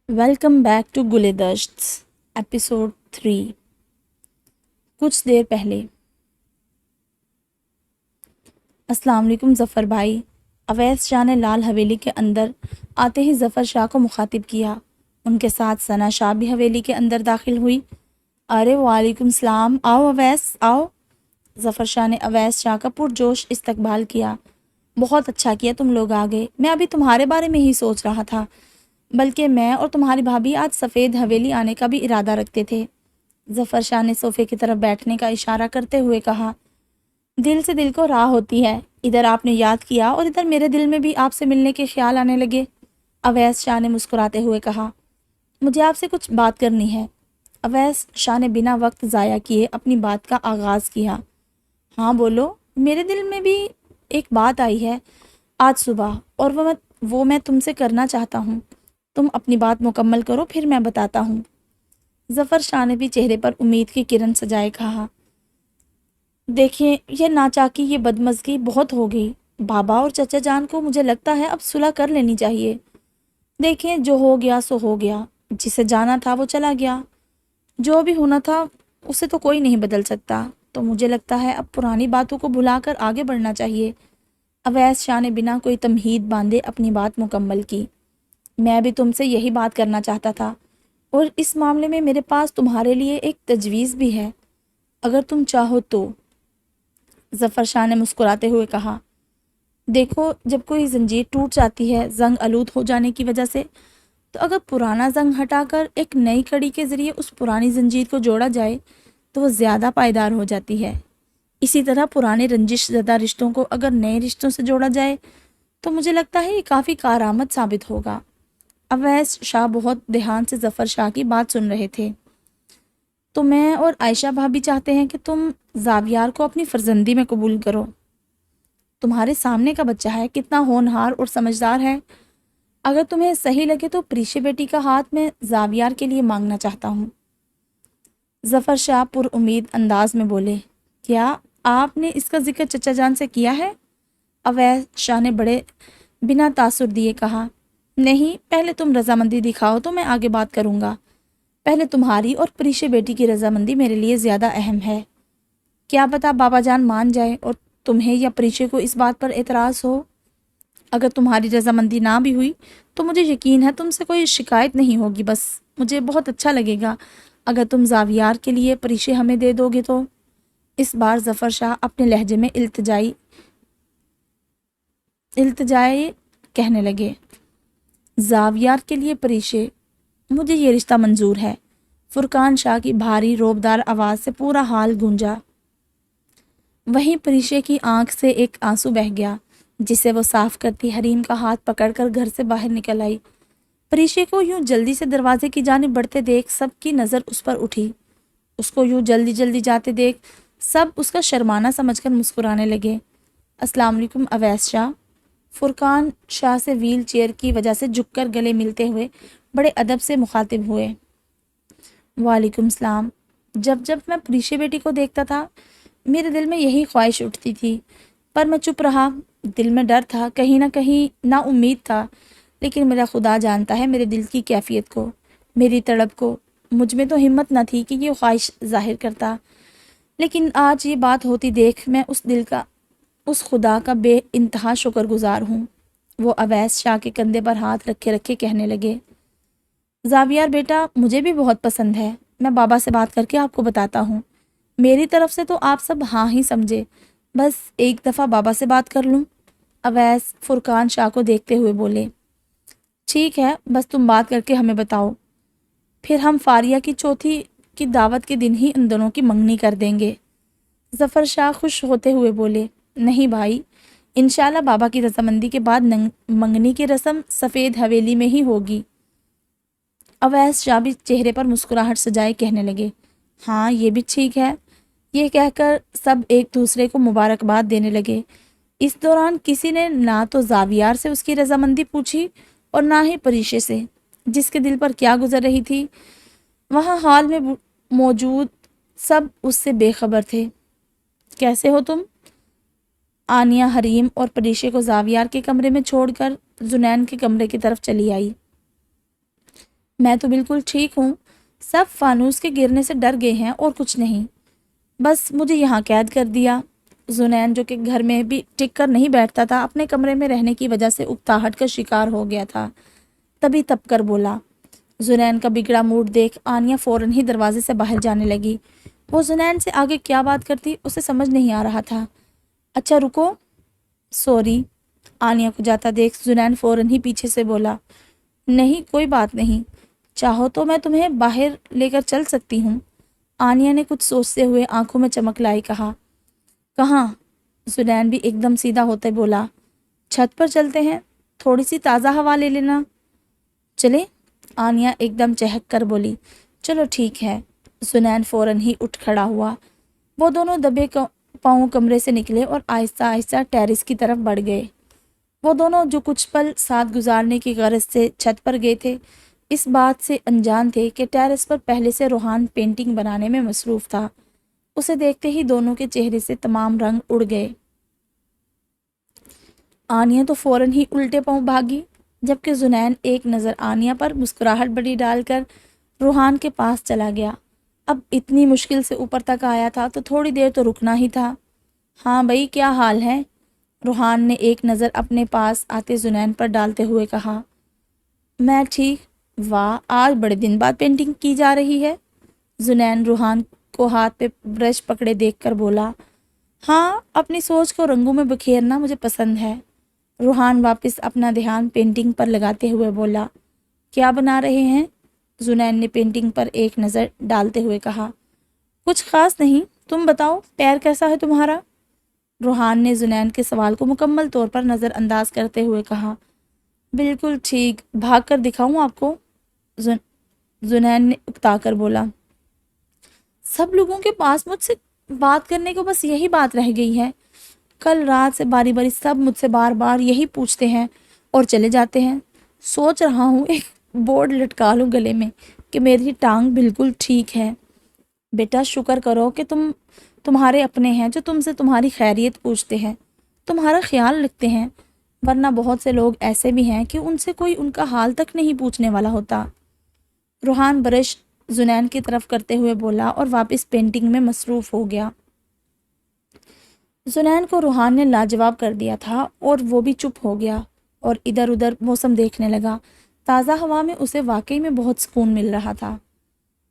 Welcome back to گلے دشت episode 3۔ کچھ دیر پہلے۔ السلام علیکم ظفر بھائی۔ اویس شاہ نے لال حویلی کے اندر آتے ہی ظفر شاہ کو مخاطب کیا۔ ان کے ساتھ ثنا شاہ بھی حویلی کے اندر داخل ہوئی۔ ارے وعلیکم السلام، آؤ اویس آؤ۔ ظفر شاہ نے اویس شاہ کا پرجوش استقبال کیا۔ بہت اچھا کیا تم لوگ آ گئے، میں ابھی تمہارے بارے میں ہی سوچ رہا تھا، بلکہ میں اور تمہاری بھابھی آج سفید حویلی آنے کا بھی ارادہ رکھتے تھے۔ ظفر شاہ نے صوفے کی طرف بیٹھنے کا اشارہ کرتے ہوئے کہا، دل سے دل کو راہ ہوتی ہے، ادھر آپ نے یاد کیا اور ادھر میرے دل میں بھی آپ سے ملنے کے خیال آنے لگے۔ اویس شاہ نے مسکراتے ہوئے کہا، مجھے آپ سے کچھ بات کرنی ہے۔ اویس شاہ نے بنا وقت ضائع کیے اپنی بات کا آغاز کیا۔ ہاں بولو، میرے دل میں بھی ایک بات آئی ہے آج صبح، اور وہ میں تم سے کرنا چاہتا ہوں۔ تم اپنی بات مکمل کرو پھر میں بتاتا ہوں۔ ظفر شاہ نے بھی چہرے پر امید کی کرن سجائے کہا، دیکھیں یہ ناچاکی، یہ بدمزگی بہت ہو گئی۔ بابا اور چچا جان کو مجھے لگتا ہے اب صلح کر لینی چاہیے۔ دیکھیں جو ہو گیا سو ہو گیا، جسے جانا تھا وہ چلا گیا، جو بھی ہونا تھا اسے تو کوئی نہیں بدل سکتا، تو مجھے لگتا ہے اب پرانی باتوں کو بھلا کر آگے بڑھنا چاہیے۔ اویس شاہ نے بنا کوئی تمہید باندھے اپنی بات مکمل کی۔ میں بھی تم سے یہی بات کرنا چاہتا تھا، اور اس معاملے میں میرے پاس تمہارے لیے ایک تجویز بھی ہے، اگر تم چاہو تو۔ ظفر شاہ نے مسکراتے ہوئے کہا، دیکھو جب کوئی زنجیر ٹوٹ جاتی ہے زنگ آلود ہو جانے کی وجہ سے، تو اگر پرانا زنگ ہٹا کر ایک نئی کڑی کے ذریعے اس پرانی زنجیر کو جوڑا جائے تو وہ زیادہ پائیدار ہو جاتی ہے۔ اسی طرح پرانے رنجش زدہ رشتوں کو اگر نئے رشتوں سے جوڑا جائے تو مجھے لگتا ہے یہ کافی کارآمد ثابت ہوگا۔ اویس شاہ بہت دھیان سے ظفر شاہ کی بات سن رہے تھے۔ تو میں اور عائشہ بھابھی چاہتے ہیں کہ تم زاویار کو اپنی فرزندی میں قبول کرو۔ تمہارے سامنے کا بچہ ہے، کتنا ہونہار اور سمجھدار ہے۔ اگر تمہیں صحیح لگے تو پریشے بیٹی کا ہاتھ میں زاویار کے لیے مانگنا چاہتا ہوں۔ ظفر شاہ پر امید انداز میں بولے، کیا آپ نے اس کا ذکر چچا جان سے کیا ہے؟ اویس شاہ نے بڑے بنا تاثر دیے کہا، نہیں، پہلے تم رضامندی دکھاؤ تو میں آگے بات کروں گا۔ پہلے تمہاری اور پریشے بیٹی کی رضامندی میرے لیے زیادہ اہم ہے۔ کیا پتہ بابا جان مان جائے اور تمہیں یا پریشے کو اس بات پر اعتراض ہو۔ اگر تمہاری رضامندی نہ بھی ہوئی تو مجھے یقین ہے تم سے کوئی شکایت نہیں ہوگی، بس مجھے بہت اچھا لگے گا اگر تم زاویار کے لیے پریشے ہمیں دے دو گے تو۔ اس بار ظفر شاہ اپنے لہجے میں التجائی کہنے لگے، زاویار کے لیے پریشے، مجھے یہ رشتہ منظور ہے۔ فرقان شاہ کی بھاری روبدار آواز سے پورا حال گونجا۔ وہیں پریشے کی آنکھ سے ایک آنسو بہہ گیا، جسے وہ صاف کرتی حریم کا ہاتھ پکڑ کر گھر سے باہر نکل آئی۔ پریشے کو یوں جلدی سے دروازے کی جانب بڑھتے دیکھ سب کی نظر اس پر اٹھی۔ اس کو یوں جلدی جلدی جاتے دیکھ سب اس کا شرمانہ سمجھ کر مسکرانے لگے۔ السلام علیکم اویس شاہ۔ فرقان شاہ سے ویل چیئر کی وجہ سے جھک کر گلے ملتے ہوئے بڑے ادب سے مخاطب ہوئے۔ وعلیکم السلام۔ جب جب میں پریشے بیٹی کو دیکھتا تھا میرے دل میں یہی خواہش اٹھتی تھی، پر میں چپ رہا۔ دل میں ڈر تھا، کہیں نہ کہیں نا امید تھا، لیکن میرا خدا جانتا ہے میرے دل کی کیفیت کو، میری تڑپ کو۔ مجھ میں تو ہمت نہ تھی کہ یہ خواہش ظاہر کرتا، لیکن آج یہ بات ہوتی دیکھ میں اس خدا کا بے انتہا شکر گزار ہوں۔ وہ اویس شاہ کے کندھے پر ہاتھ رکھے رکھے کہنے لگے، زاویار بیٹا مجھے بھی بہت پسند ہے، میں بابا سے بات کر کے آپ کو بتاتا ہوں۔ میری طرف سے تو آپ سب ہاں ہی سمجھے، بس ایک دفعہ بابا سے بات کر لوں۔ اویس فرقان شاہ کو دیکھتے ہوئے بولے، ٹھیک ہے، بس تم بات کر کے ہمیں بتاؤ، پھر ہم فاریہ کی چوتھی کی دعوت کے دن ہی ان دونوں کی منگنی کر دیں گے۔ ظفر شاہ خوش ہوتے ہوئے بولے، نہیں بھائی، انشاءاللہ بابا کی رضامندی کے بعد منگنی کی رسم سفید حویلی میں ہی ہوگی۔ اویس شاہ بھی چہرے پر مسکراہٹ سجائے کہنے لگے، ہاں یہ بھی ٹھیک ہے۔ یہ کہہ کر سب ایک دوسرے کو مبارکباد دینے لگے۔ اس دوران کسی نے نہ تو زاویار سے اس کی رضامندی پوچھی اور نہ ہی پریشے سے، جس کے دل پر کیا گزر رہی تھی۔ وہاں ہال میں موجود سب اس سے بے خبر تھے۔ کیسے ہو تم؟ آنیہ حریم اور پریشے کو زاویار کے کمرے میں چھوڑ کر زنین کے کمرے کی طرف چلی آئی۔ میں تو بالکل ٹھیک ہوں، سب فانوس کے گرنے سے ڈر گئے ہیں اور کچھ نہیں، بس مجھے یہاں قید کر دیا۔ زنین جو کہ گھر میں بھی ٹک کر نہیں بیٹھتا تھا، اپنے کمرے میں رہنے کی وجہ سے اکتاہٹ کا شکار ہو گیا تھا، تبھی تب کر بولا۔ زنین کا بگڑا موڈ دیکھ آنیا فوراً ہی دروازے سے باہر جانے لگی۔ وہ زنین سے آگے کیا بات کرتی اسے سمجھ نہیں آ رہا تھا۔ اچھا رکو، سوری۔ آنیا کو جاتا دیکھ زنین فوراً ہی پیچھے سے بولا، نہیں کوئی بات نہیں، چاہو تو میں تمہیں باہر لے کر چل سکتی ہوں۔ آنیا نے کچھ سوچتے ہوئے آنکھوں میں چمک لائی کہا، کہاں؟ زنین بھی ایک دم سیدھا ہوتے بولا، چھت پر چلتے ہیں، تھوڑی سی تازہ ہوا لے لینا۔ چلے؟ آنیا ایک دم چہک کر بولی، چلو ٹھیک ہے۔ زنین فوراً ہی اٹھ کھڑا ہوا۔ وہ دونوں دبے پاؤں کمرے سے نکلے اور آہستہ آہستہ ٹیرس کی طرف بڑھ گئے۔ وہ دونوں جو کچھ پل ساتھ گزارنے کی غرض سے چھت پر گئے تھے، اس بات سے انجان تھے کہ ٹیرس پر پہلے سے روحان پینٹنگ بنانے میں مصروف تھا۔ اسے دیکھتے ہی دونوں کے چہرے سے تمام رنگ اڑ گئے۔ آنیا تو فوراً ہی الٹے پاؤں بھاگی، جبکہ زنین ایک نظر آنیا پر مسکراہٹ بڑی ڈال کر روحان کے پاس چلا گیا۔ اب اتنی مشکل سے اوپر تک آیا تھا تو تھوڑی دیر تو رکنا ہی تھا۔ ہاں بھائی کیا حال ہے؟ روحان نے ایک نظر اپنے پاس آتے زنین پر ڈالتے ہوئے کہا۔ میں ٹھیک۔ واہ، آج بڑے دن بعد پینٹنگ کی جا رہی ہے۔ زنین روحان کو ہاتھ پہ برش پکڑے دیکھ کر بولا، ہاں اپنی سوچ کو رنگوں میں بکھیرنا مجھے پسند ہے۔ روحان واپس اپنا دھیان پینٹنگ پر لگاتے ہوئے بولا، کیا بنا رہے ہیں؟ زنین نے پینٹنگ پر ایک نظر ڈالتے ہوئے کہا، کچھ خاص نہیں، تم بتاؤ پیر کیسا ہے تمہارا؟ روحان نے زنین کے سوال کو مکمل طور پر نظر انداز کرتے ہوئے کہا، بالکل ٹھیک، بھاگ کر دکھاؤں آپ کو؟ زنین نے اکتا کر بولا، سب لوگوں کے پاس مجھ سے بات کرنے کو بس یہی بات رہ گئی ہے۔ کل رات سے باری باری سب مجھ سے بار بار یہی پوچھتے ہیں اور چلے جاتے ہیں۔ سوچ رہا ہوں ایک بورڈ لٹکا لوں گلے میں کہ میری ٹانگ بالکل ٹھیک ہے۔ بیٹا شکر کرو کہ تمہارے اپنے ہیں جو تم سے تمہاری خیریت پوچھتے ہیں، تمہارا خیال رکھتے ہیں، ورنہ بہت سے لوگ ایسے بھی ہیں کہ ان سے کوئی ان کا حال تک نہیں پوچھنے والا ہوتا۔ روحان برش زنین کی طرف کرتے ہوئے بولا اور واپس پینٹنگ میں مصروف ہو گیا۔ زنین کو روحان نے لاجواب کر دیا تھا اور وہ بھی چپ ہو گیا اور ادھر ادھر موسم دیکھنے لگا۔ تازہ ہوا میں اسے واقعی میں بہت سکون مل رہا تھا۔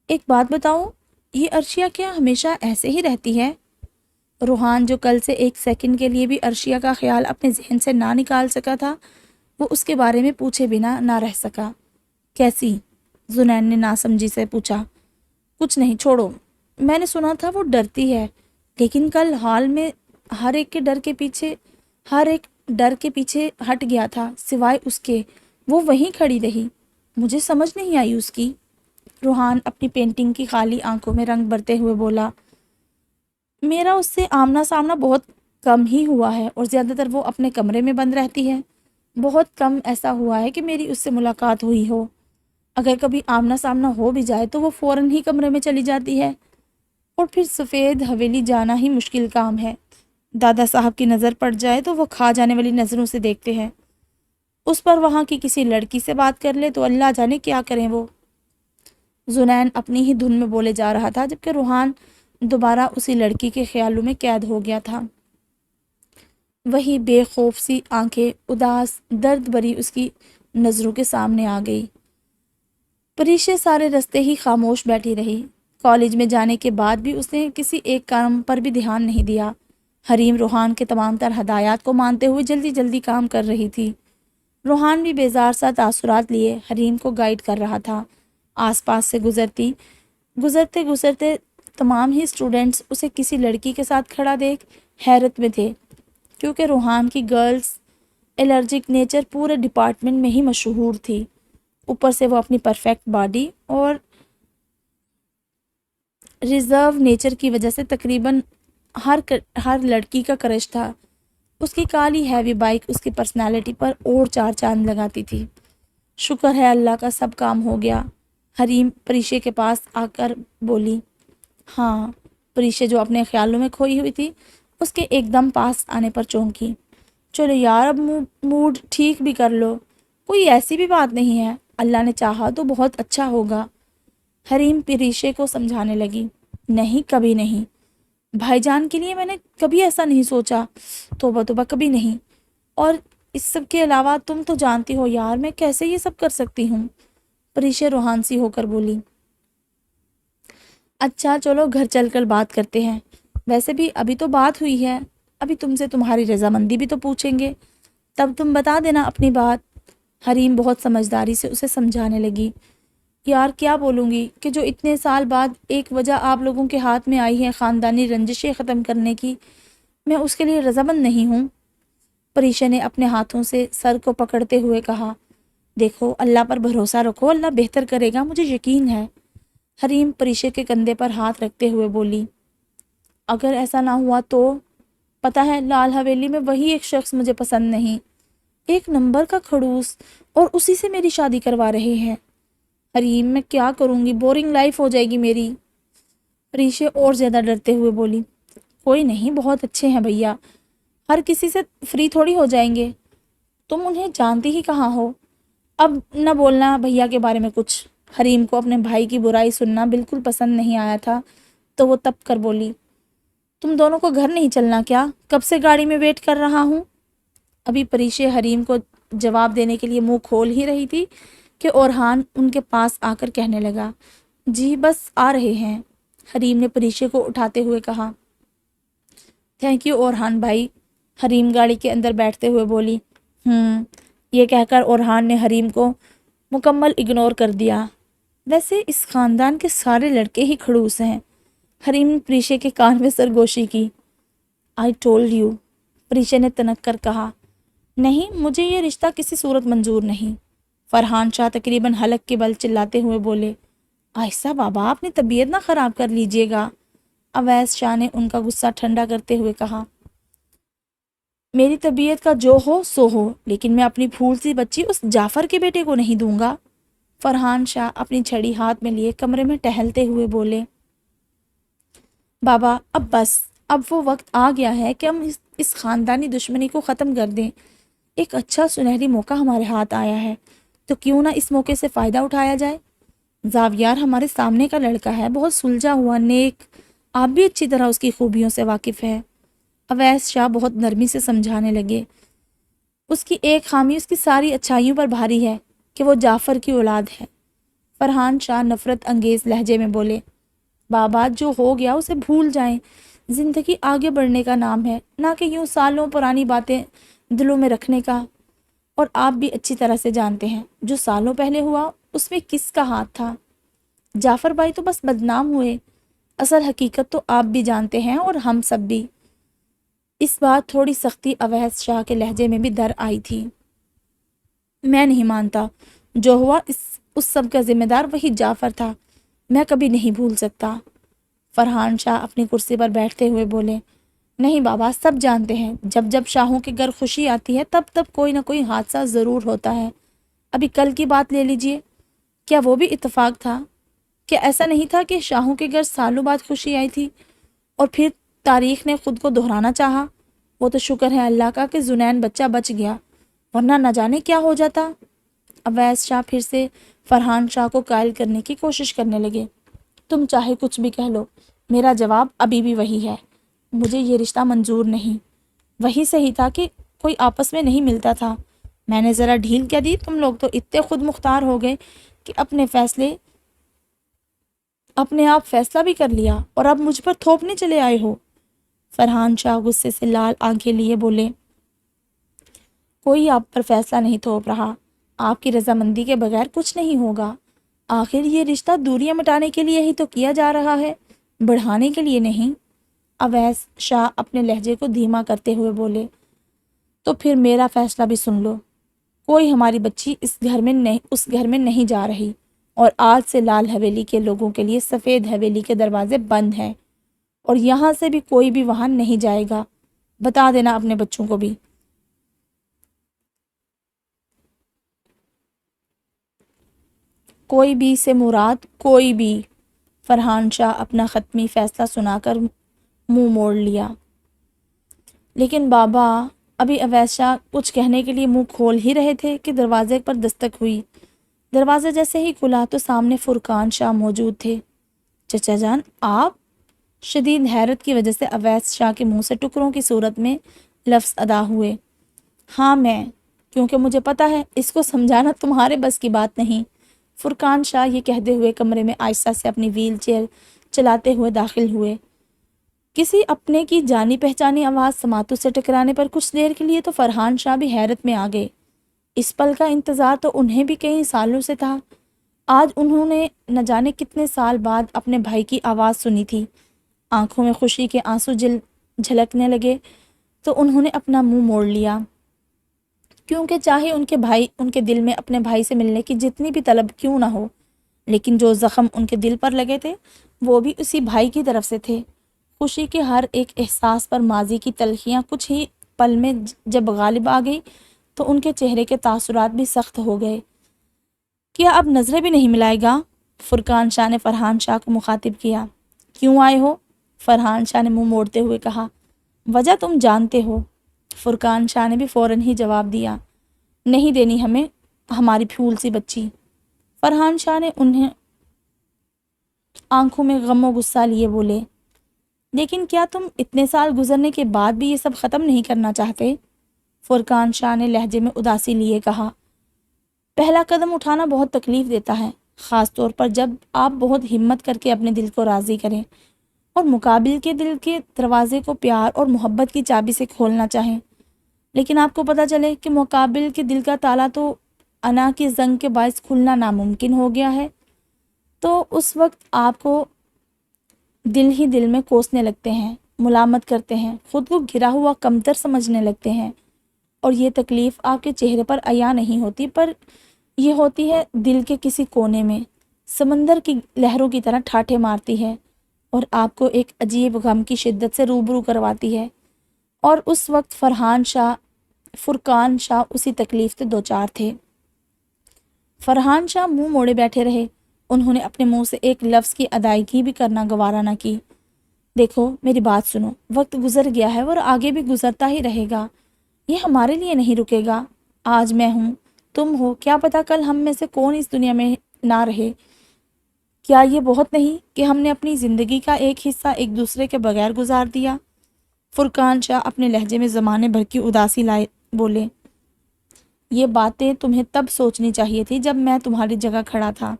ایک بات بتاؤ، یہ عرشیہ کیا ہمیشہ ایسے ہی رہتی ہے؟ روحان جو کل سے ایک سیکنڈ کے لیے بھی عرشیہ کا خیال اپنے ذہن سے نہ نکال سکا تھا، وہ اس کے بارے میں پوچھے بنا نہ رہ سکا۔ کیسی؟ زنین نے ناسمجھی سے پوچھا۔ کچھ نہیں، چھوڑو، میں نے سنا تھا وہ ڈرتی ہے، لیکن کل حال میں ہر ایک ڈر کے پیچھے ہٹ گیا تھا سوائے اس کے، وہ وہیں کھڑی رہی، مجھے سمجھ نہیں آئی اس کی۔ روحان اپنی پینٹنگ کی خالی آنکھوں میں رنگ بھرتے ہوئے بولا، میرا اس سے آمنا سامنا بہت کم ہی ہوا ہے اور زیادہ تر وہ اپنے کمرے میں بند رہتی ہے۔ بہت کم ایسا ہوا ہے کہ میری اس سے ملاقات ہوئی ہو۔ اگر کبھی آمنا سامنا ہو بھی جائے تو وہ فوراً ہی کمرے میں چلی جاتی ہے، اور پھر سفید حویلی جانا ہی مشکل کام ہے۔ دادا صاحب کی نظر پڑ جائے تو وہ کھا جانے والی نظروں سے دیکھتے ہیں، اس پر وہاں کی کسی لڑکی سے بات کر لے تو اللہ جانے کیا کریں وہ۔ زنین اپنی ہی دھن میں بولے جا رہا تھا جبکہ روحان دوبارہ اسی لڑکی کے خیالوں میں قید ہو گیا تھا۔ وہی بے خوف سی آنکھیں اداس درد بری اس کی نظروں کے سامنے آ گئی۔ پریشے سارے رستے ہی خاموش بیٹھی رہی۔ کالج میں جانے کے بعد بھی اس نے کسی ایک کام پر بھی دھیان نہیں دیا۔ حریم روحان کے تمام تر ہدایات کو مانتے ہوئے جلدی جلدی کام کر رہی تھی۔ روحان بھی بیزار سا تاثرات لیے حریم کو گائیڈ کر رہا تھا۔ آس پاس سے گزرتے تمام ہی اسٹوڈنٹس اسے کسی لڑکی کے ساتھ کھڑا دیکھ حیرت میں تھے، کیونکہ روحان کی گرلز الرجک نیچر پورے ڈپارٹمنٹ میں ہی مشہور تھی۔ اوپر سے وہ اپنی پرفیکٹ باڈی اور ریزرو نیچر کی وجہ سے تقریباً ہر لڑکی کا کرش تھا۔ اس کی کالی ہیوی بائک اس کی پرسنالٹی پر اور چار چاند لگاتی تھی۔ شکر ہے اللہ کا سب کام ہو گیا، حریم پریشے کے پاس آ کر بولی۔ ہاں، پریشے جو اپنے خیالوں میں کھوئی ہوئی تھی اس کے ایک دم پاس آنے پر چونکی۔ چلو یار اب موڈ ٹھیک بھی کر لو، کوئی ایسی بھی بات نہیں ہے، اللہ نے چاہا تو بہت اچھا ہوگا۔ حریم پریشے کو سمجھانے لگی، نہیں کبھی نہیں، بھائی جان کے لیے میں نے کبھی ایسا نہیں سوچا، توبہ توبہ کبھی نہیں، اور اس سب کے علاوہ تم تو جانتی ہو یار میں کیسے یہ سب کر سکتی ہوں۔ پریشے روحان سی ہو کر بولی، اچھا چلو گھر چل کر بات کرتے ہیں، ویسے بھی ابھی تو بات ہوئی ہے، ابھی تم سے تمہاری رضامندی بھی تو پوچھیں گے، تب تم بتا دینا اپنی بات۔ حریم بہت سمجھداری سے اسے سمجھانے لگی، یار کیا بولوں گی کہ جو اتنے سال بعد ایک وجہ آپ لوگوں کے ہاتھ میں آئی ہے خاندانی رنجشیں ختم کرنے کی، میں اس کے لیے رضامند نہیں ہوں۔ پریشے نے اپنے ہاتھوں سے سر کو پکڑتے ہوئے کہا، دیکھو اللہ پر بھروسہ رکھو، اللہ بہتر کرے گا، مجھے یقین ہے۔ حریم پریشے کے کندھے پر ہاتھ رکھتے ہوئے بولی، اگر ایسا نہ ہوا تو پتہ ہے لال حویلی میں وہی ایک شخص مجھے پسند نہیں، ایک نمبر کا کھڑوس، اور اسی سے میری شادی کروا رہے ہیں۔ حریم میں کیا کروں گی، بورنگ لائف ہو جائے گی میری۔ پریشے اور زیادہ ڈرتے ہوئے بولی، کوئی نہیں، بہت اچھے ہیں بھیا، ہر کسی سے فری تھوڑی ہو جائیں گے، تم انہیں جانتی ہی کہاں ہو۔ اب نہ بولنا بھیا کے بارے میں کچھ۔ حریم کو اپنے بھائی کی برائی سننا بالکل پسند نہیں آیا تھا، تو وہ تپ کر بولی، تم دونوں کو گھر نہیں چلنا کیا؟ کب سے گاڑی میں ویٹ کر رہا ہوں۔ ابھی پریشے حریم کو جواب دینے کے لیے منہ کھول ہی رہی تھی کہ اورحان ان کے پاس آ کر کہنے لگا، جی بس آ رہے ہیں۔ حریم نے پریشے کو اٹھاتے ہوئے کہا، تھینک یو اورحان بھائی۔ حریم گاڑی کے اندر بیٹھتے ہوئے بولی، یہ کہہ کر اورحان نے حریم کو مکمل اگنور کر دیا، ویسے اس خاندان کے سارے لڑکے ہی کھڑوس ہیں۔ حریم نے پریشے کے کان میں سرگوشی کی، آئی ٹولڈ یو۔ پریشے نے تنک کر کہا، نہیں مجھے یہ رشتہ کسی صورت منظور نہیں۔ فرحان شاہ تقریباً حلق کے بل چلاتے ہوئے بولے، آہستہ بابا اپنی طبیعت نہ خراب کر لیجئے گا۔ اویس شاہ نے ان کا غصہ ٹھنڈا کرتے ہوئے کہا، میری طبیعت کا جو ہو سو ہو، لیکن میں اپنی پھول سی بچی اس جعفر کے بیٹے کو نہیں دوں گا۔ فرحان شاہ اپنی چھڑی ہاتھ میں لیے کمرے میں ٹہلتے ہوئے بولے، بابا اب بس، اب وہ وقت آ گیا ہے کہ ہم اس خاندانی دشمنی کو ختم کر دیں۔ ایک اچھا سنہری موقع ہمارے ہاتھ آیا ہے، تو کیوں نہ اس موقع سے فائدہ اٹھایا جائے۔ زاویار ہمارے سامنے کا لڑکا ہے، بہت سلجھا ہوا، نیک، آپ بھی اچھی طرح اس کی خوبیوں سے واقف ہے۔ اویس شاہ بہت نرمی سے سمجھانے لگے، اس کی ایک خامی اس کی ساری اچھائیوں پر بھاری ہے کہ وہ جعفر کی اولاد ہے۔ فرحان شاہ نفرت انگیز لہجے میں بولے، بابا جو ہو گیا اسے بھول جائیں، زندگی آگے بڑھنے کا نام ہے، نہ کہ یوں سالوں پرانی باتیں دلوں میں رکھنے کا۔ اور آپ بھی اچھی طرح سے جانتے ہیں جو سالوں پہلے ہوا اس میں کس کا ہاتھ تھا۔ جعفر بھائی تو بس بدنام ہوئے، اصل حقیقت تو آپ بھی جانتے ہیں اور ہم سب بھی۔ اس بار تھوڑی سختی اویس شاہ کے لہجے میں بھی در آئی تھی۔ میں نہیں مانتا، جو ہوا اس سب کا ذمہ دار وہی جعفر تھا، میں کبھی نہیں بھول سکتا۔ فرحان شاہ اپنی کرسی پر بیٹھتے ہوئے بولے، نہیں بابا سب جانتے ہیں، جب جب شاہوں کے گھر خوشی آتی ہے تب تب کوئی نہ کوئی حادثہ ضرور ہوتا ہے۔ ابھی کل کی بات لے لیجئے، کیا وہ بھی اتفاق تھا؟ کیا ایسا نہیں تھا کہ شاہوں کے گھر سالوں بعد خوشی آئی تھی اور پھر تاریخ نے خود کو دہرانا چاہا؟ وہ تو شکر ہے اللہ کا کہ زنین بچہ بچ گیا، ورنہ نہ جانے کیا ہو جاتا۔ اویس شاہ پھر سے فرحان شاہ کو قائل کرنے کی کوشش کرنے لگے، تم چاہے کچھ بھی کہہ لو، میرا جواب ابھی بھی وہی ہے، مجھے یہ رشتہ منظور نہیں۔ وہی صحیح تھا کہ کوئی آپس میں نہیں ملتا تھا، میں نے ذرا ڈھیل کیا دی، تم لوگ تو اتنے خود مختار ہو گئے کہ اپنے آپ فیصلہ بھی کر لیا اور اب مجھ پر تھوپنے چلے آئے ہو۔ فرحان شاہ غصے سے لال آنکھیں لیے بولے، کوئی آپ پر فیصلہ نہیں تھوپ رہا، آپ کی رضامندی کے بغیر کچھ نہیں ہوگا، آخر یہ رشتہ دوریاں مٹانے کے لیے ہی تو کیا جا رہا ہے، بڑھانے کے لیے نہیں۔ اویس شاہ اپنے لہجے کو دھیما کرتے ہوئے بولے، تو پھر میرا فیصلہ بھی سن لو، کوئی ہماری بچی اس گھر میں نہیں جا رہی، اور آج سے لال حویلی کے لوگوں کے لیے سفید حویلی کے دروازے بند ہیں، اور یہاں سے بھی کوئی بھی وہاں نہیں جائے گا، بتا دینا اپنے بچوں کو بھی۔ کوئی بھی سے مراد کوئی بھی۔ فرحان شاہ اپنا ختمی فیصلہ سنا کر منہ موڑ لیا۔ لیکن بابا، ابھی اویس شاہ کچھ کہنے کے لیے منہ کھول ہی رہے تھے کہ دروازے پر دستک ہوئی۔ دروازہ جیسے ہی کھلا تو سامنے فرقان شاہ موجود تھے۔ چچا جان آپ؟ شدید حیرت کی وجہ سے اویس شاہ کے منہ سے ٹکڑوں کی صورت میں لفظ ادا ہوئے۔ ہاں میں، کیونکہ مجھے پتا ہے اس کو سمجھانا تمہارے بس کی بات نہیں۔ فرقان شاہ یہ کہتے ہوئے کمرے میں آہستہ سے اپنی ویل چیئر چلاتے ہوئے داخل ہوئے۔ کسی اپنے کی جانی پہچانی آواز سماعتوں سے ٹکرانے پر کچھ دیر کے لیے تو فرحان شاہ بھی حیرت میں آ گئے۔ اس پل کا انتظار تو انہیں بھی کئی سالوں سے تھا۔ آج انہوں نے نہ جانے کتنے سال بعد اپنے بھائی کی آواز سنی تھی۔ آنکھوں میں خوشی کے آنسو جھلکنے لگے تو انہوں نے اپنا منہ موڑ لیا، کیونکہ چاہے ان کے بھائی ان کے دل میں اپنے بھائی سے ملنے کی جتنی بھی طلب کیوں نہ ہو، لیکن جو زخم ان کے دل پر لگے تھے وہ بھی اسی بھائی کی طرف سے تھے۔ خوشی کے ہر ایک احساس پر ماضی کی تلخیاں کچھ ہی پل میں جب غالب آ گئی تو ان کے چہرے کے تاثرات بھی سخت ہو گئے۔ کیا اب نظریں بھی نہیں ملائے گا؟ فرقان شاہ نے فرحان شاہ کو مخاطب کیا۔ کیوں آئے ہو؟ فرحان شاہ نے منہ موڑتے ہوئے کہا۔ وجہ تم جانتے ہو۔ فرقان شاہ نے بھی فوراً ہی جواب دیا۔ نہیں دینی ہمیں ہماری پھول سی بچی۔ فرحان شاہ نے انہیں آنکھوں میں غم و غصہ لیے بولے، لیکن کیا تم اتنے سال گزرنے کے بعد بھی یہ سب ختم نہیں کرنا چاہتے؟ فرقان شاہ نے لہجے میں اداسی لیے کہا۔ پہلا قدم اٹھانا بہت تکلیف دیتا ہے، خاص طور پر جب آپ بہت ہمت کر کے اپنے دل کو راضی کریں اور مقابل کے دل کے دروازے کو پیار اور محبت کی چابی سے کھولنا چاہیں، لیکن آپ کو پتہ چلے کہ مقابل کے دل کا تالا تو انا کی زنگ کے باعث کھلنا ناممکن ہو گیا ہے، تو اس وقت آپ کو دل ہی دل میں کوسنے لگتے ہیں، ملامت کرتے ہیں، خود کو گرا ہوا کمتر سمجھنے لگتے ہیں، اور یہ تکلیف آپ کے چہرے پر عیاں نہیں ہوتی، پر یہ ہوتی ہے دل کے کسی کونے میں، سمندر کی لہروں کی طرح ٹھاٹھے مارتی ہے اور آپ کو ایک عجیب غم کی شدت سے روبرو کرواتی ہے۔ اور اس وقت فرقان شاہ اسی تکلیف سے دوچار تھے۔ فرحان شاہ منہ موڑے بیٹھے رہے۔ انہوں نے اپنے منہ سے ایک لفظ کی ادائیگی بھی کرنا گوارا نہ کی۔ دیکھو میری بات سنو، وقت گزر گیا ہے اور آگے بھی گزرتا ہی رہے گا، یہ ہمارے لیے نہیں رکے گا۔ آج میں ہوں، تم ہو، کیا پتا کل ہم میں سے کون اس دنیا میں نہ رہے۔ کیا یہ بہت نہیں کہ ہم نے اپنی زندگی کا ایک حصہ ایک دوسرے کے بغیر گزار دیا؟ فرقان شاہ اپنے لہجے میں زمانے بھر کی اداسی لائے بولے، یہ باتیں تمہیں تب سوچنی چاہیے تھی جب میں تمہاری جگہ کھڑا تھا،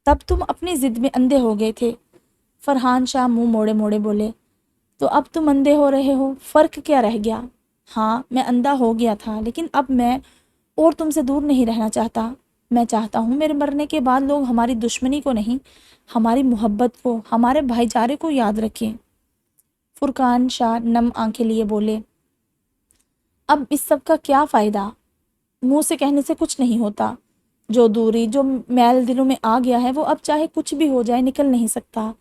تب تم اپنی ضد میں اندھے ہو گئے تھے۔ فرحان شاہ منہ موڑے موڑے بولے، تو اب تم اندھے ہو رہے ہو، فرق کیا رہ گیا؟ ہاں میں اندھا ہو گیا تھا، لیکن اب میں اور تم سے دور نہیں رہنا چاہتا۔ میں چاہتا ہوں میرے مرنے کے بعد لوگ ہماری دشمنی کو نہیں، ہماری محبت کو، ہمارے بھائی چارے کو یاد رکھیں۔ فرقان شاہ نم آنکھیں لیے بولے، اب اس سب کا کیا فائدہ؟ منہ سے کہنے سے کچھ نہیں ہوتا۔ جو دوری، جو میل دلوں میں آ گیا ہے وہ اب چاہے کچھ بھی ہو جائے نکل نہیں سکتا۔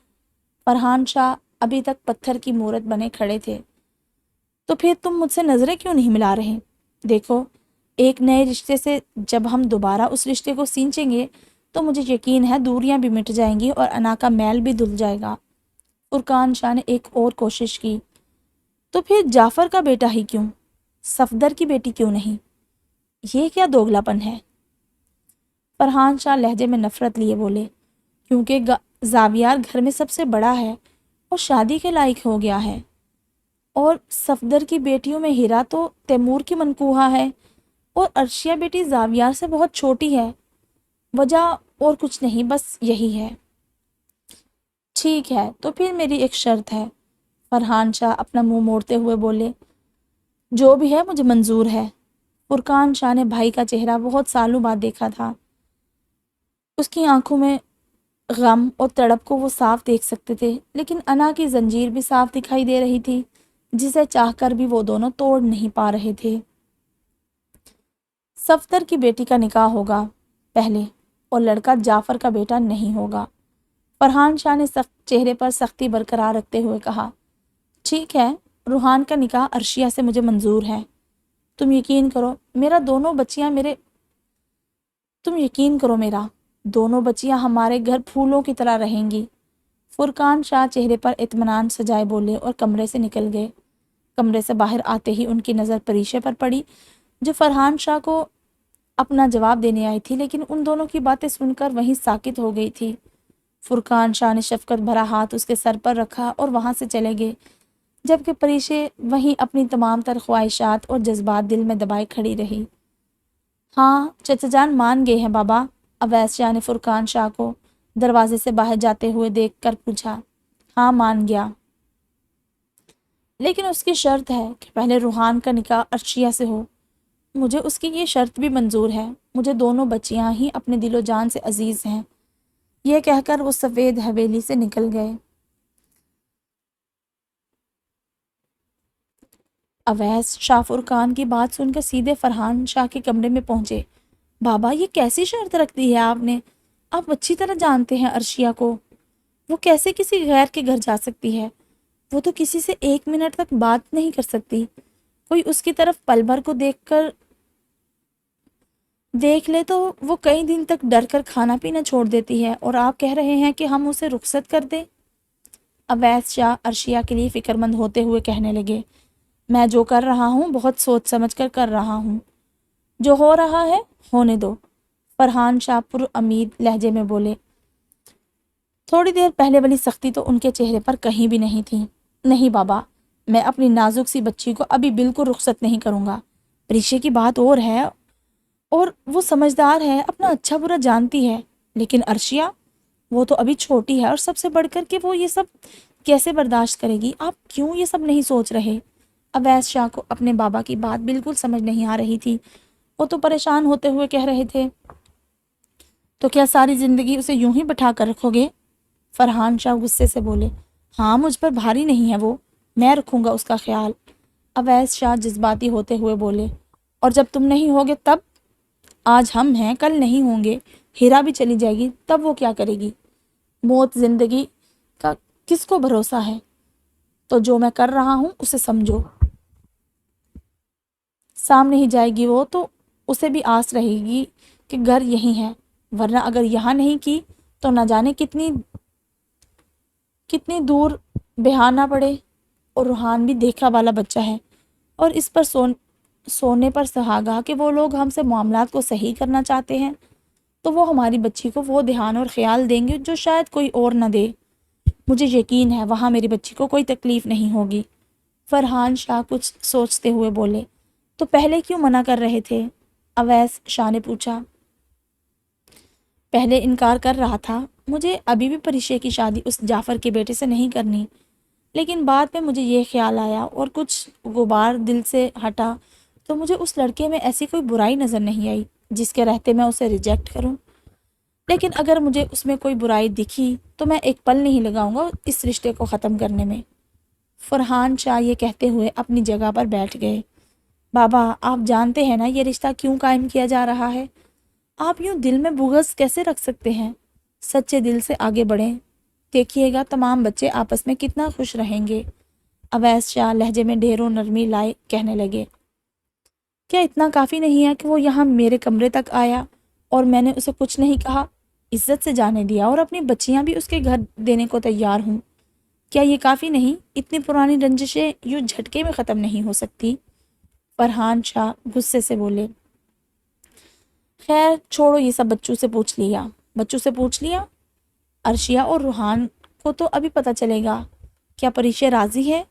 فرحان شاہ ابھی تک پتھر کی مورت بنے کھڑے تھے۔ تو پھر تم مجھ سے نظریں کیوں نہیں ملا رہے؟ دیکھو، ایک نئے رشتے سے جب ہم دوبارہ اس رشتے کو سینچیں گے تو مجھے یقین ہے دوریاں بھی مٹ جائیں گی اور انا کا میل بھی دھل جائے گا۔ فرقان شاہ نے ایک اور کوشش کی، تو پھر جعفر کا بیٹا ہی کیوں؟ صفدر کی بیٹی کیوں نہیں؟ یہ کیا دوگلا پن ہے؟ فرحان شاہ لہجے میں نفرت لیے بولے، کیونکہ زاویار گھر میں سب سے بڑا ہے اور شادی کے لائق ہو گیا ہے، اور صفدر کی بیٹیوں میں ہیرا تو تیمور کی منکوہا ہے اور عرشیہ بیٹی زاویار سے بہت چھوٹی ہے۔ وجہ اور کچھ نہیں، بس یہی ہے۔ ٹھیک ہے، تو پھر میری ایک شرط ہے۔ فرحان شاہ اپنا منہ موڑتے ہوئے بولے، جو بھی ہے مجھے منظور ہے۔ فرقان شاہ نے بھائی کا چہرہ بہت سالوں بعد دیکھا تھا۔ اس کی آنکھوں میں غم اور تڑپ کو وہ صاف دیکھ سکتے تھے، لیکن انا کی زنجیر بھی صاف دکھائی دے رہی تھی، جسے چاہ کر بھی وہ دونوں توڑ نہیں پا رہے تھے۔ صفدر کی بیٹی کا نکاح ہوگا پہلے، اور لڑکا جعفر کا بیٹا نہیں ہوگا۔ فرحان شاہ نے چہرے پر سختی برقرار رکھتے ہوئے کہا، ٹھیک ہے، روحان کا نکاح عرشیہ سے مجھے منظور ہے۔ تم یقین کرو میرا دونوں بچیاں ہمارے گھر پھولوں کی طرح رہیں گی۔ فرقان شاہ چہرے پر اطمینان سجائے بولے اور کمرے سے نکل گئے۔ کمرے سے باہر آتے ہی ان کی نظر پریشے پر پڑی، جو فرحان شاہ کو اپنا جواب دینے آئی تھی، لیکن ان دونوں کی باتیں سن کر وہیں ساکت ہو گئی تھی۔ فرقان شاہ نے شفقت بھرا ہاتھ اس کے سر پر رکھا اور وہاں سے چلے گئے، جبکہ پریشے وہیں اپنی تمام تر خواہشات اور جذبات دل میں دبائے کھڑی رہی۔ ہاں چچا جان مان گئے ہیں بابا؟ اویس شاہ نے فرقان شاہ کو دروازے سے باہر جاتے ہوئے دیکھ کر پوچھا۔ ہاں مان گیا، لیکن اس کی شرط ہے کہ پہلے روحان کا نکاح عرشیہ سے ہو۔ مجھے اس کی یہ شرط بھی منظور ہے، مجھے دونوں بچیاں ہی اپنے دل و جان سے عزیز ہیں۔ یہ کہہ کر وہ سفید حویلی سے نکل گئے۔ اویس شاہ فرقان کی بات سن کر سیدھے فرحان شاہ کے کمرے میں پہنچے۔ بابا یہ کیسی شرط رکھ دی ہے آپ نے؟ آپ اچھی طرح جانتے ہیں عرشیہ کو، وہ کیسے کسی غیر کے گھر جا سکتی ہے؟ وہ تو کسی سے 1 منٹ تک بات نہیں کر سکتی، کوئی اس کی طرف پل بھر کو دیکھ لے تو وہ کئی دن تک ڈر کر کھانا پینا چھوڑ دیتی ہے، اور آپ کہہ رہے ہیں کہ ہم اسے رخصت کر دیں؟ اویس شاہ عرشیہ کے لیے فکر مند ہوتے ہوئے کہنے لگے، میں جو کر رہا ہوں بہت سوچ سمجھ کر رہا ہوں، جو ہو رہا ہے ہونے دو۔ فرحان شاہ پر امید لہجے میں بولے۔ تھوڑی دیر پہلے والی سختی تو ان کے چہرے پر کہیں بھی نہیں تھی۔ نہیں بابا، میں اپنی نازک سی بچی کو ابھی بالکل رخصت نہیں کروں گا۔ پریشے کی بات اور ہے، اور وہ سمجھدار ہے، اپنا اچھا برا جانتی ہے، لیکن عرشیہ وہ تو ابھی چھوٹی ہے، اور سب سے بڑھ کر کہ وہ یہ سب کیسے برداشت کرے گی؟ آپ کیوں یہ سب نہیں سوچ رہے؟ اویس شاہ کو اپنے بابا کی بات بالکل سمجھ نہیں آ رہی تھی۔ وہ تو پریشان ہوتے ہوئے کہہ رہے تھے، تو کیا ساری زندگی اسے یوں ہی بٹھا کر رکھو گے؟ فرحان شاہ غصے سے بولے، ہاں مجھ پر بھاری نہیں ہے وہ، میں رکھوں گا اس کا خیال۔ اویس شاہ جذباتی ہوتے ہوئے بولے، اور جب تم نہیں ہوگے تب؟ آج ہم ہیں کل نہیں ہوں گے، ہیرا بھی چلی جائے گی تب وہ کیا کرے گی؟ موت زندگی کا کس کو بھروسہ ہے؟ تو جو میں کر رہا ہوں اسے سمجھو۔ سامنے ہی جائے گی وہ تو اسے بھی آس رہے گی کہ گھر یہی ہے، ورنہ اگر یہاں نہیں کی تو نہ جانے کتنی دور بہانا پڑے۔ اور روحان بھی دیکھا والا بچہ ہے، اور اس پر سونے پر سہاگا کہ وہ لوگ ہم سے معاملات کو صحیح کرنا چاہتے ہیں، تو وہ ہماری بچی کو وہ دھیان اور خیال دیں گے جو شاید کوئی اور نہ دے۔ مجھے یقین ہے وہاں میری بچی کو کوئی تکلیف نہیں ہوگی۔ فرحان شاہ کچھ سوچتے ہوئے بولے، تو پہلے کیوں منع کر رہے تھے؟ اویس شاہ نے پوچھا۔ پہلے انکار کر رہا تھا، مجھے ابھی بھی پریشے کی شادی اس جعفر کے بیٹے سے نہیں کرنی، لیکن بعد میں مجھے یہ خیال آیا اور کچھ غبار دل سے ہٹا تو مجھے اس لڑکے میں ایسی کوئی برائی نظر نہیں آئی جس کے رہتے میں اسے ریجیکٹ کروں۔ لیکن اگر مجھے اس میں کوئی برائی دکھی تو میں ایک پل نہیں لگاؤں گا اس رشتے کو ختم کرنے میں۔ فرحان شاہ یہ کہتے ہوئے اپنی جگہ پر بیٹھ گئے۔ بابا آپ جانتے ہیں نا یہ رشتہ کیوں قائم کیا جا رہا ہے؟ آپ یوں دل میں بغض کیسے رکھ سکتے ہیں؟ سچے دل سے آگے بڑھیں، دیکھیے گا تمام بچے آپس میں کتنا خوش رہیں گے۔ اویس شاہ لہجے میں ڈھیروں نرمی لائے کہنے لگے، کیا اتنا کافی نہیں ہے کہ وہ یہاں میرے کمرے تک آیا اور میں نے اسے کچھ نہیں کہا، عزت سے جانے دیا، اور اپنی بچیاں بھی اس کے گھر دینے کو تیار ہوں؟ کیا یہ کافی نہیں؟ اتنی پرانی رنجشیں یوں جھٹکے میں ختم نہیں ہو سکتی؟ فرحان شاہ غصے سے بولے، خیر چھوڑو یہ سب، بچوں سے پوچھ لیا؟ عرشیہ اور روحان کو تو ابھی پتہ چلے گا، کیا پریشے راضی ہے؟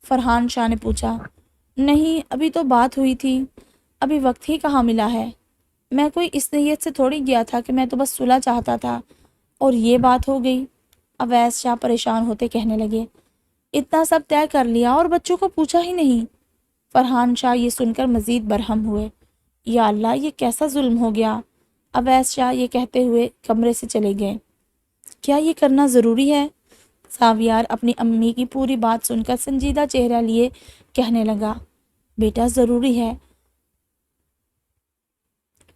فرحان شاہ نے پوچھا۔ نہیں ابھی تو بات ہوئی تھی، ابھی وقت ہی کہاں ملا ہے، میں کوئی اس نیت سے تھوڑی گیا تھا کہ میں تو بس صلح چاہتا تھا، اور یہ بات ہو گئی۔ اویس شاہ پریشان ہوتے کہنے لگے، اتنا سب طے کر لیا اور بچوں کو پوچھا ہی نہیں؟ فرحان شاہ یہ سن کر مزید برہم ہوئے، یا اللہ یہ کیسا ظلم ہو گیا۔ اویس شاہ یہ کہتے ہوئے کمرے سے چلے گئے، کیا یہ کرنا ضروری ہے؟ ساویار اپنی امی کی پوری بات سن کر سنجیدہ چہرہ لیے کہنے لگا، بیٹا ضروری ہے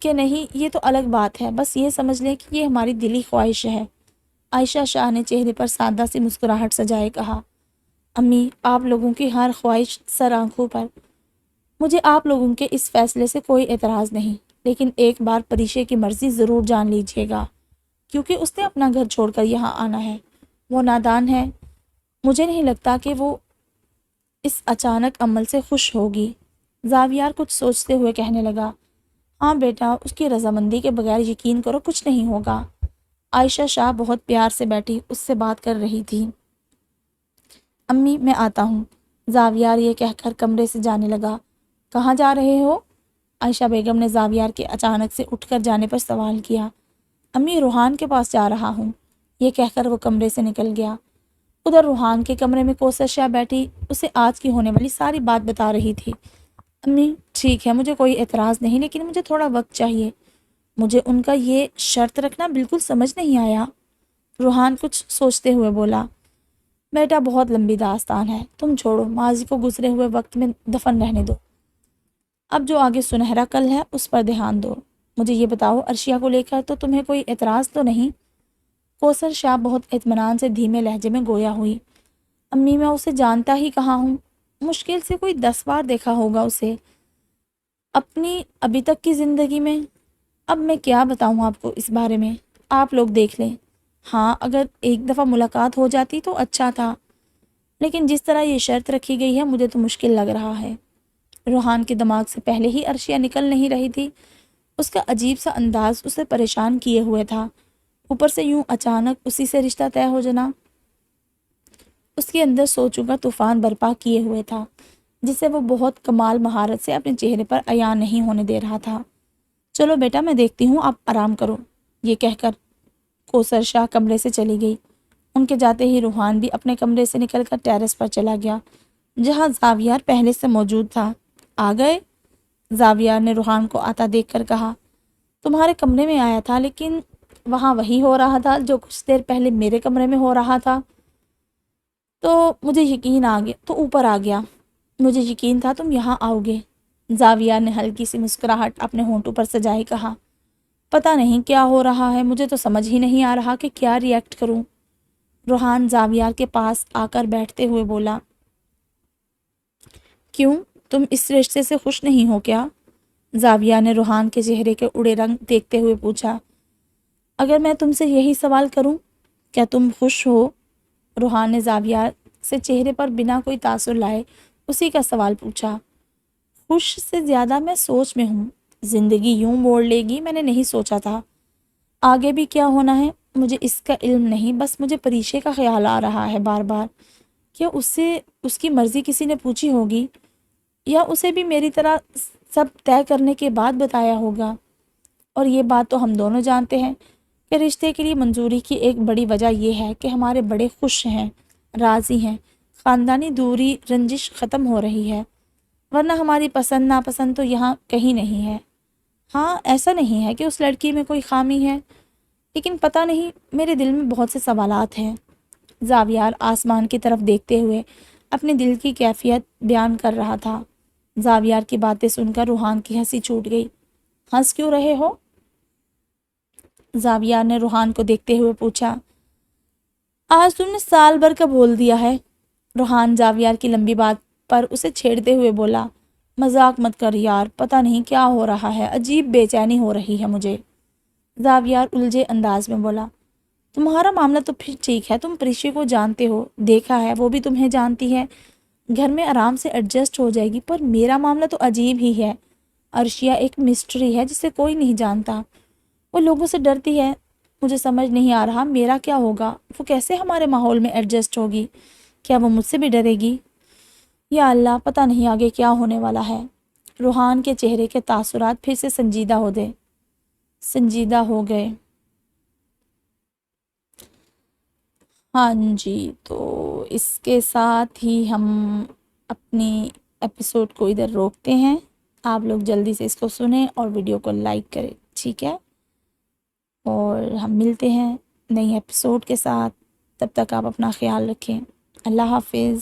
کہ نہیں یہ تو الگ بات ہے، بس یہ سمجھ لیں کہ یہ ہماری دلی خواہش ہے۔ عائشہ شاہ نے چہرے پر سادہ سی مسکراہٹ سجائے کہا، امی آپ لوگوں کی ہر خواہش سر آنکھوں پر، مجھے آپ لوگوں کے اس فیصلے سے کوئی اعتراض نہیں، لیکن ایک بار پریشے کی مرضی ضرور جان لیجیے گا، کیونکہ اس نے اپنا گھر چھوڑ کر یہاں آنا ہے، وہ نادان ہے، مجھے نہیں لگتا کہ وہ اس اچانک عمل سے خوش ہوگی۔ زاویار کچھ سوچتے ہوئے کہنے لگا، ہاں بیٹا، اس کی رضامندی کے بغیر یقین کرو کچھ نہیں ہوگا۔ عائشہ شاہ بہت پیار سے بیٹھی اس سے بات کر رہی تھی۔ امی میں آتا ہوں، زاویار یہ کہہ کر کمرے سے جانے لگا۔ کہاں جا رہے ہو؟ عائشہ بیگم نے زاویار کے اچانک سے اٹھ کر جانے پر سوال کیا۔ امی روحان کے پاس جا رہا ہوں، یہ کہہ کر وہ کمرے سے نکل گیا۔ ادھر روحان کے کمرے میں کوثر شاہ بیٹھی اسے آج کی ہونے والی ساری بات بتا رہی تھی۔ امی ٹھیک ہے، مجھے کوئی اعتراض نہیں، لیکن مجھے تھوڑا وقت چاہیے۔ مجھے ان کا یہ شرط رکھنا بالکل سمجھ نہیں آیا۔ روحان کچھ سوچتے ہوئے بولا، بیٹا بہت لمبی داستان ہے، تم چھوڑو، ماضی کو گزرے ہوئے وقت میں دفن رہنے دو۔ اب جو آگے سنہرا کل ہے اس پر دھیان دو۔ مجھے یہ بتاؤ، عرشیہ کو لے کر تو تمہیں کوئی اعتراض تو نہیں؟ کوثر شاہ بہت اطمینان سے دھیمے لہجے میں گویا ہوئی۔ امی میں اسے جانتا ہی کہاں ہوں، مشکل سے کوئی 10 بار دیکھا ہوگا اسے اپنی ابھی تک کی زندگی میں۔ اب میں کیا بتاؤں آپ کو اس بارے میں، آپ لوگ دیکھ لیں۔ ہاں اگر ایک دفعہ ملاقات ہو جاتی تو اچھا تھا، لیکن جس طرح یہ شرط رکھی گئی ہے مجھے تو مشکل لگ رہا ہے۔ روحان کے دماغ سے پہلے ہی عرشیہ نکل نہیں رہی تھی۔ اس کا عجیب سا انداز اسے پریشان کیے ہوئے تھا، اوپر سے یوں اچانک اسی سے رشتہ طے ہو جانا اس کے اندر سوچوں کا طوفان برپا کیے ہوئے تھا، جسے وہ بہت کمال مہارت سے اپنے چہرے پر عیاں نہیں ہونے دے رہا تھا۔ چلو بیٹا میں دیکھتی ہوں، آپ آرام کرو، یہ کہہ کر کوثر شاہ کمرے سے چلی گئی۔ ان کے جاتے ہی روحان بھی اپنے کمرے سے نکل کر ٹیرس پر چلا گیا، جہاں زاویار پہلے سے موجود تھا۔ آ گئے؟ زاویار نے روحان کو آتا دیکھ کر کہا۔ تمہارے کمرے میں آیا تھا، لیکن وہاں وہی ہو رہا تھا جو کچھ دیر پہلے میرے کمرے میں ہو رہا تھا، تو مجھے یقین آ گیا، تو اوپر آ گیا۔ مجھے یقین تھا تم یہاں آؤ گے۔ زاویار نے ہلکی سی مسکراہٹ اپنے ہونٹوں پر سجائے کہا۔ پتہ نہیں کیا ہو رہا ہے، مجھے تو سمجھ ہی نہیں آ رہا کہ کیا ری ایکٹ کروں۔ روحان زاویار کے پاس آ کر بیٹھتے ہوئے بولا۔ کیوں، تم اس رشتے سے خوش نہیں ہو کیا؟ زاویار نے روحان کے چہرے کے اڑے رنگ دیکھتے ہوئے پوچھا۔ اگر میں تم سے یہی سوال کروں، کیا تم خوش ہو؟ روحان نے زاویار سے چہرے پر بنا کوئی تاثر لائے اسی کا سوال پوچھا۔ خوش سے زیادہ میں سوچ میں ہوں، زندگی یوں موڑ لے گی میں نے نہیں سوچا تھا۔ آگے بھی کیا ہونا ہے مجھے اس کا علم نہیں، بس مجھے پریشے کا خیال آ رہا ہے بار بار۔ کیا اس کی مرضی کسی نے پوچھی ہوگی، یا اسے بھی میری طرح سب طے کرنے کے بعد بتایا ہوگا؟ اور یہ بات تو ہم دونوں جانتے ہیں کہ رشتے کے لیے منظوری کی ایک بڑی وجہ یہ ہے کہ ہمارے بڑے خوش ہیں، راضی ہیں، خاندانی دوری رنجش ختم ہو رہی ہے، ورنہ ہماری پسند ناپسند تو یہاں کہیں نہیں ہے۔ ہاں ایسا نہیں ہے کہ اس لڑکی میں کوئی خامی ہے، لیکن پتہ نہیں میرے دل میں بہت سے سوالات ہیں۔ زاویار آسمان کی طرف دیکھتے ہوئے اپنے دل کی کیفیت بیان کر رہا تھا۔ زاویار کی باتیں سن کر روحان کی ہنسی چھوٹ گئی۔ ہنس کیوں رہے ہو؟ زاویار نے روحان کو دیکھتے ہوئے پوچھا۔ آج تم نے سال بھر کا بول دیا ہے۔ روحان زاویار کی لمبی بات پر اسے چھیڑتے ہوئے بولا۔ مذاق مت کر یار، پتہ نہیں کیا ہو رہا ہے، عجیب بے چینی ہو رہی ہے مجھے۔ زاویار الجھے انداز میں بولا۔ تمہارا معاملہ تو پھر ٹھیک ہے، تم پریشی کو جانتے ہو، دیکھا ہے، وہ بھی تمہیں جانتی ہے، گھر میں آرام سے ایڈجسٹ ہو جائے گی، پر میرا معاملہ تو عجیب ہی ہے۔ عرشیہ ایک مسٹری ہے جسے کوئی نہیں جانتا، وہ لوگوں سے ڈرتی ہے، مجھے سمجھ نہیں آ رہا میرا کیا ہوگا، وہ کیسے ہمارے ماحول میں ایڈجسٹ ہوگی، کیا وہ مجھ سے بھی ڈرے گی؟ یا اللہ، پتہ نہیں آگے کیا ہونے والا ہے۔ روحان کے چہرے کے تاثرات پھر سے سنجیدہ ہو گئے۔ ہاں جی، تو اس کے ساتھ ہی ہم اپنی ایپیسوڈ کو ادھر روکتے ہیں۔ آپ لوگ جلدی سے اس کو سنیں اور ویڈیو کو لائک کریں، ٹھیک ہے؟ اور ہم ملتے ہیں نئی ایپیسوڈ کے ساتھ، تب تک آپ اپنا خیال رکھیں۔ اللہ حافظ۔